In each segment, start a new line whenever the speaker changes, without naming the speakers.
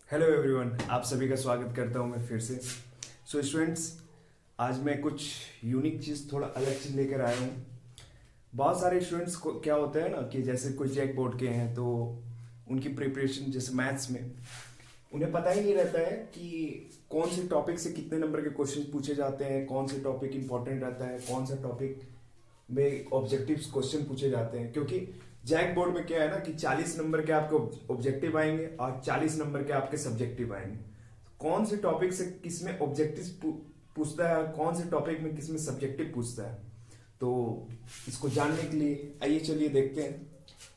Hello everyone, आप सभी का स्वागत करता हूं मैं फिर से। सो स्टूडेंट्स, आज मैं कुछ यूनिक चीज़, थोड़ा अलग चीज़ लेकर आया हूं। बहुत सारे स्टूडेंट्स को क्या होता है ना कि जैसे कोई जैक बोर्ड के हैं तो उनकी प्रिपरेशन जैसे मैथ्स में उन्हें पता ही नहीं रहता है कि कौन से टॉपिक से कितने नंबर के क्वेश्चन पूछे जाते हैं, कौन से टॉपिक इंपॉर्टेंट रहता है, कौन सा टॉपिक में ऑब्जेक्टिव क्वेश्चन पूछे जाते हैं। क्योंकि जैक बोर्ड में क्या है ना कि 40 नंबर के आपके ऑब्जेक्टिव आएंगे और 40 नंबर के आपके सब्जेक्टिव आएंगे। कौन से टॉपिक से किसमें ऑब्जेक्टिव पूछता है, कौन से टॉपिक में किसमें सब्जेक्टिव पूछता है, तो इसको जानने के लिए आइए चलिए देखते हैं।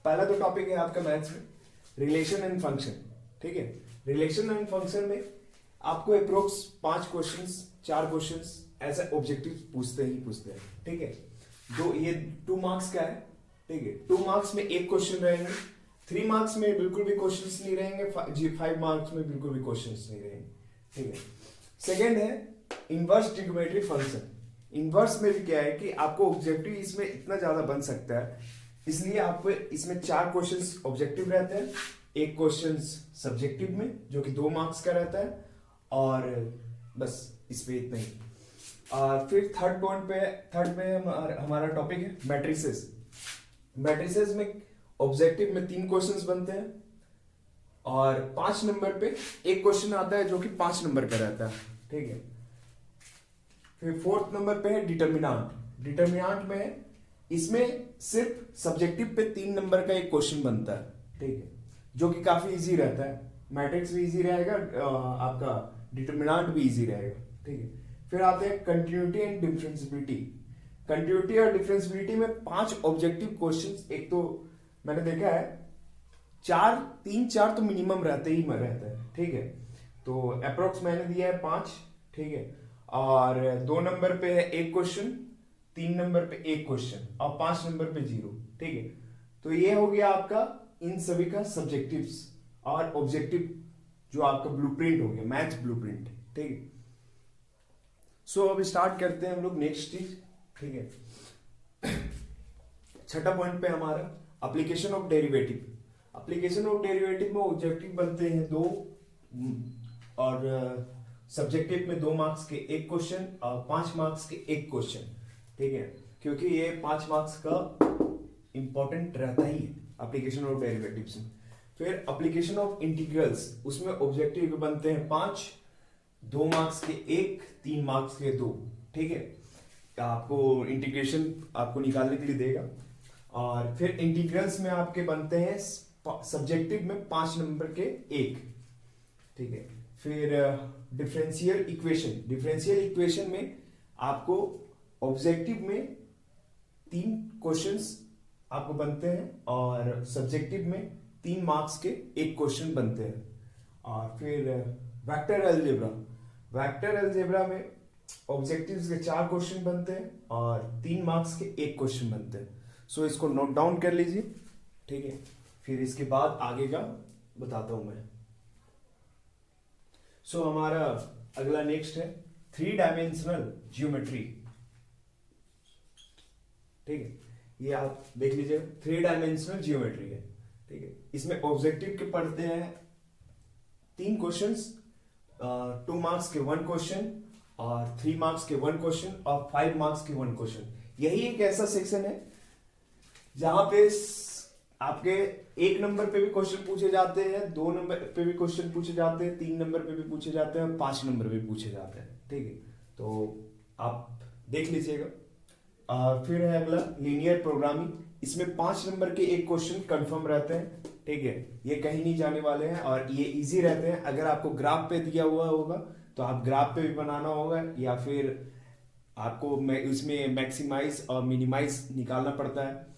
पहला तो टॉपिक है आपका मैथ्स में रिलेशन एंड फंक्शन। ठीक है, रिलेशन एंड फंक्शन में आपको अप्रोक्स 5 क्वेश्चंस 4 क्वेश्चंस ऐसे ऑब्जेक्टिव पूछते हैं। ठीक है, ये 2 मार्क्स का है। ठीक है, 2 मार्क्स में एक क्वेश्चन रहेंगे, 3 मार्क्स में बिल्कुल भी क्वेश्चंस नहीं रहेंगे, 5 मार्क्स में बिल्कुल भी क्वेश्चंस नहीं रहेंगे। ठीक है, सेकेंड है इनवर्स ट्रिग्नोमेट्री फंक्शन। इनवर्स में भी क्या है कि आपको ऑब्जेक्टिव इसमें इतना ज्यादा बन सकता है, इसलिए आपको इसमें 4 क्वेश्चंस ऑब्जेक्टिव रहते हैं, एक क्वेश्चन सब्जेक्टिव में जो कि 2 मार्क्स का रहता है, और बस इस पे इतना ही। और फिर थर्ड पे हमारा टॉपिक है मैट्रिसेस। मैट्रिसेस में ऑब्जेक्टिव में 3 क्वेश्चंस बनते हैं और 5 नंबर पे एक क्वेश्चन आता है जो कि 5 नंबर का रहता है। ठीक है, फिर 4th नंबर पे है डिटर्मिनांट। डिटर्मिनांट में इसमें सिर्फ सब्जेक्टिव पे 3 नंबर का एक क्वेश्चन बनता है। ठीक है, जो कि काफी इजी रहता है। मैट्रिक्स भी इजी रहेगा, आपका डिटर्मिनांट भी इजी रहेगा। ठीक है, फिर आते हैं कंटिन्यूटी एंड डिफरेंशियबिलिटी। कंटिन्यूटी और डिफरेंशियबिलिटी में 5 ऑब्जेक्टिव क्वेश्चंस, एक तो मैंने देखा है 4 तो मिनिमम रहते है। ठीक है, तो अप्रोक्स मैंने दिया है 5। ठीक है, और 2 नंबर पे है एक क्वेश्चन, 3 नंबर पे एक क्वेश्चन और 5 नंबर पे 0। ठीक है, तो ये हो गया आपका इन सभी का सब्जेक्टिव्स और ऑब्जेक्टिव, जो आपका ब्लूप्रिंट हो गया, मैथ्स ब्लूप्रिंट। ठीक है, सो अब स्टार्ट करते हैं हम लोग नेक्स्ट चीज। ठीक है, छठा पॉइंट पे हमारा application of derivative. Application of derivative में ऑब्जेक्टिव बनते हैं 2 और सब्जेक्टिव में 2 मार्क्स के एक क्वेश्चन और 5 मार्क्स के एक क्वेश्चन। ठीक है, क्योंकि ये 5 मार्क्स का इंपॉर्टेंट रहता ही है एप्लीकेशन ऑफ डेरिवेटिव्स में। फिर एप्लीकेशन ऑफ इंटीग्रल्स, उसमें ऑब्जेक्टिव बनते हैं 5, 2 मार्क्स के 1, 3 मार्क्स के 2। ठीक है, आपको इंटीग्रेशन आपको निकालने के लिए देगा। और फिर इंटीग्रल्स में आपके बनते हैं सब्जेक्टिव में 5 नंबर के 1। ठीक है, फिर डिफरेंशियल इक्वेशन में आपको ऑब्जेक्टिव में 3 क्वेश्चंस आपको बनते हैं और सब्जेक्टिव में 3 मार्क्स के एक क्वेश्चन बनते हैं। और फिर वेक्टर अलजेब्रा में ऑब्जेक्टिव्स के 4 क्वेश्चन बनते हैं और 3 मार्क्स के एक क्वेश्चन बनते हैं। सो इसको नोट डाउन कर लीजिए। ठीक है, फिर इसके बाद आगे का बताता हूं मैं। सो हमारा अगला नेक्स्ट है 3 डायमेंशनल ज्योमेट्री। ठीक है, ये आप देख लीजिएगा, 3 डायमेंशनल ज्योमेट्री है। ठीक है, इसमें ऑब्जेक्टिव के पढ़ते हैं 3 क्वेश्चंस, 2 मार्क्स के 1 क्वेश्चन और 3 मार्क्स के 1 क्वेश्चन और 5 मार्क्स के 1 क्वेश्चन। यही एक ऐसा सेक्शन है जहां पे आपके 1 नंबर पे भी क्वेश्चन पूछे जाते हैं, 2 नंबर पे भी क्वेश्चन पूछे जाते हैं, 3 नंबर पे भी पूछे जाते हैं और 5 नंबर पे पूछे जाते हैं। ठीक है, तो आप देख लीजिएगा। फिर है अगला लीनियर प्रोग्रामिंग। इसमें 5 नंबर के एक क्वेश्चन कंफर्म रहते हैं। ठीक है, ये कहीं नहीं जाने वाले हैं और ये इजी रहते हैं। अगर आपको ग्राफ पे दिया हुआ होगा तो आप ग्राफ पे भी बनाना होगा, या फिर आपको उसमें मैक्सिमाइज और मिनिमाइज निकालना पड़ता है।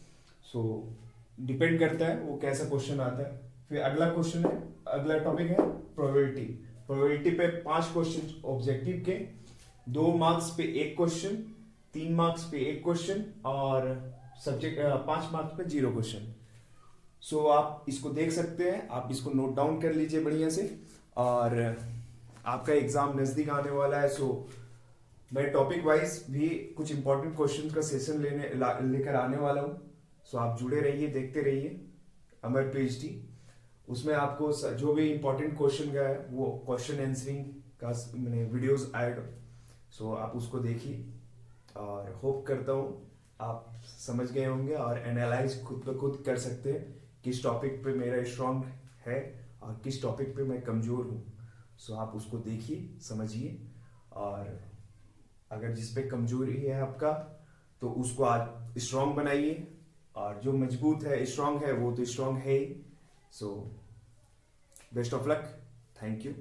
सो डिपेंड करता है वो कैसा क्वेश्चन आता है। फिर अगला टॉपिक है प्रोबेबिलिटी। प्रोबेबिलिटी पे 5 क्वेश्चन ऑब्जेक्टिव के, 2 मार्क्स पे एक क्वेश्चन, 3 मार्क्स पे एक क्वेश्चन और 5 मार्क्स पे 0 क्वेश्चन। सो आप इसको देख सकते हैं, आप इसको नोट डाउन कर लीजिए बढ़िया से। और आपका एग्जाम नजदीक आने वाला है, सो मैं टॉपिक वाइज भी कुछ इंपॉर्टेंट क्वेश्चंस का सेशन लेकर आने वाला हूँ। सो आप जुड़े रहिए, देखते रहिए अमर पीएचडी। उसमें आपको जो भी इंपॉर्टेंट क्वेश्चन का है वो क्वेश्चन आंसरिंग का मैंने वीडियोस आएगा। सो आप उसको देखिए और होप करता हूँ आप समझ गए होंगे और एनालाइज खुद ब खुद कर सकते हैं किस टॉपिक पे मेरा स्ट्रांग है और किस टॉपिक पे मैं कमज़ोर हूँ। सो आप उसको देखिए, समझिए, और अगर जिस पे कमजोरी है आपका तो उसको आज स्ट्रांग बनाइए, और जो मजबूत है स्ट्रांग है वो तो स्ट्रांग है ही। So best of luck, thank you.